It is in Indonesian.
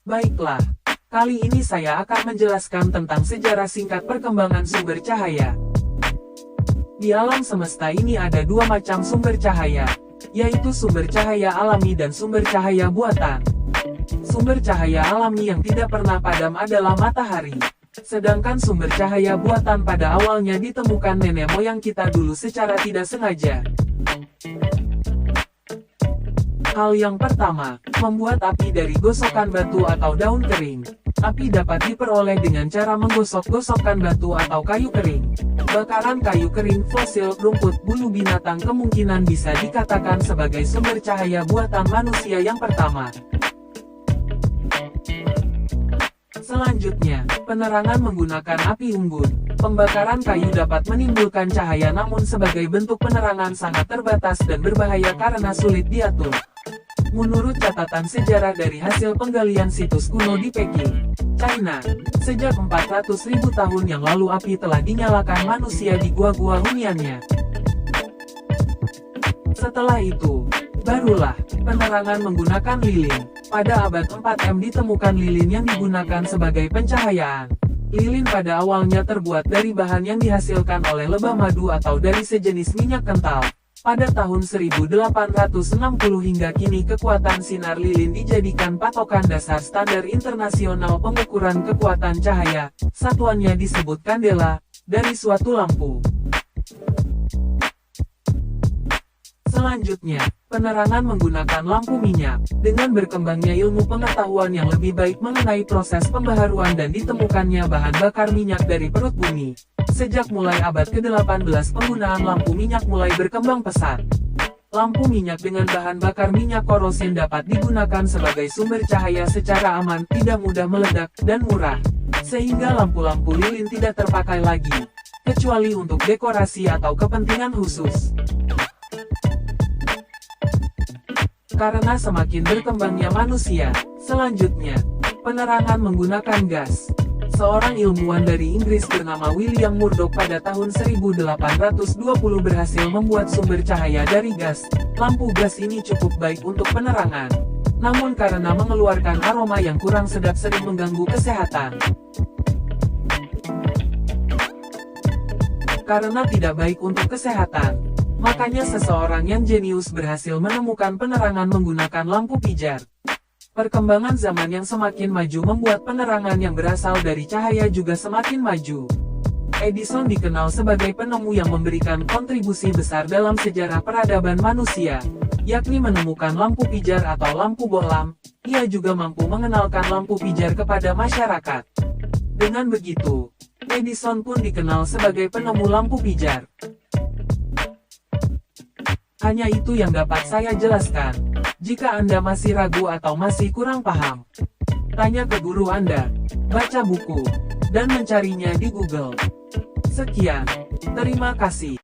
Baiklah, kali ini saya akan menjelaskan tentang sejarah singkat perkembangan sumber cahaya. Di alam semesta ini ada dua macam sumber cahaya, yaitu sumber cahaya alami dan sumber cahaya buatan. Sumber cahaya alami yang tidak pernah padam adalah matahari. Sedangkan sumber cahaya buatan pada awalnya ditemukan nenek moyang kita dulu secara tidak sengaja. Hal yang pertama, membuat api dari gosokan batu atau daun kering. Api dapat diperoleh dengan cara menggosok-gosokkan batu atau kayu kering. Bakaran kayu kering, fosil, rumput, bulu binatang kemungkinan bisa dikatakan sebagai sumber cahaya buatan manusia yang pertama. Selanjutnya, penerangan menggunakan api unggun. Pembakaran kayu dapat menimbulkan cahaya namun sebagai bentuk penerangan sangat terbatas dan berbahaya karena sulit diatur. Menurut catatan sejarah dari hasil penggalian situs kuno di Peking, China, sejak 400.000 tahun yang lalu api telah dinyalakan manusia di gua-gua huniannya. Setelah itu, barulah penerangan menggunakan lilin. Pada abad 4M ditemukan lilin yang digunakan sebagai pencahayaan. Lilin pada awalnya terbuat dari bahan yang dihasilkan oleh lebah madu atau dari sejenis minyak kental. Pada tahun 1860 hingga kini kekuatan sinar lilin dijadikan patokan dasar standar internasional pengukuran kekuatan cahaya. Satuannya disebut kandela, dari suatu lampu. Selanjutnya, penerangan menggunakan lampu minyak. Dengan berkembangnya ilmu pengetahuan yang lebih baik mengenai proses pembaharuan dan ditemukannya bahan bakar minyak dari perut bumi, sejak mulai abad ke-18 penggunaan lampu minyak mulai berkembang pesat. Lampu minyak dengan bahan bakar minyak korosin dapat digunakan sebagai sumber cahaya secara aman, tidak mudah meledak, dan murah. Sehingga lampu-lampu lilin tidak terpakai lagi, kecuali untuk dekorasi atau kepentingan khusus. Karena semakin berkembangnya manusia, selanjutnya, penerangan menggunakan gas. Seorang ilmuwan dari Inggris bernama William Murdoch pada tahun 1820 berhasil membuat sumber cahaya dari gas. Lampu gas ini cukup baik untuk penerangan. Namun karena mengeluarkan aroma yang kurang sedap sering mengganggu kesehatan. Karena tidak baik untuk kesehatan, makanya seseorang yang jenius berhasil menemukan penerangan menggunakan lampu pijar. Perkembangan zaman yang semakin maju membuat penerangan yang berasal dari cahaya juga semakin maju. Edison dikenal sebagai penemu yang memberikan kontribusi besar dalam sejarah peradaban manusia, yakni menemukan lampu pijar atau lampu bohlam. Ia juga mampu mengenalkan lampu pijar kepada masyarakat. Dengan begitu, Edison pun dikenal sebagai penemu lampu pijar. Hanya itu yang dapat saya jelaskan. Jika Anda masih ragu atau masih kurang paham, tanya ke guru Anda, baca buku, dan mencarinya di Google. Sekian, terima kasih.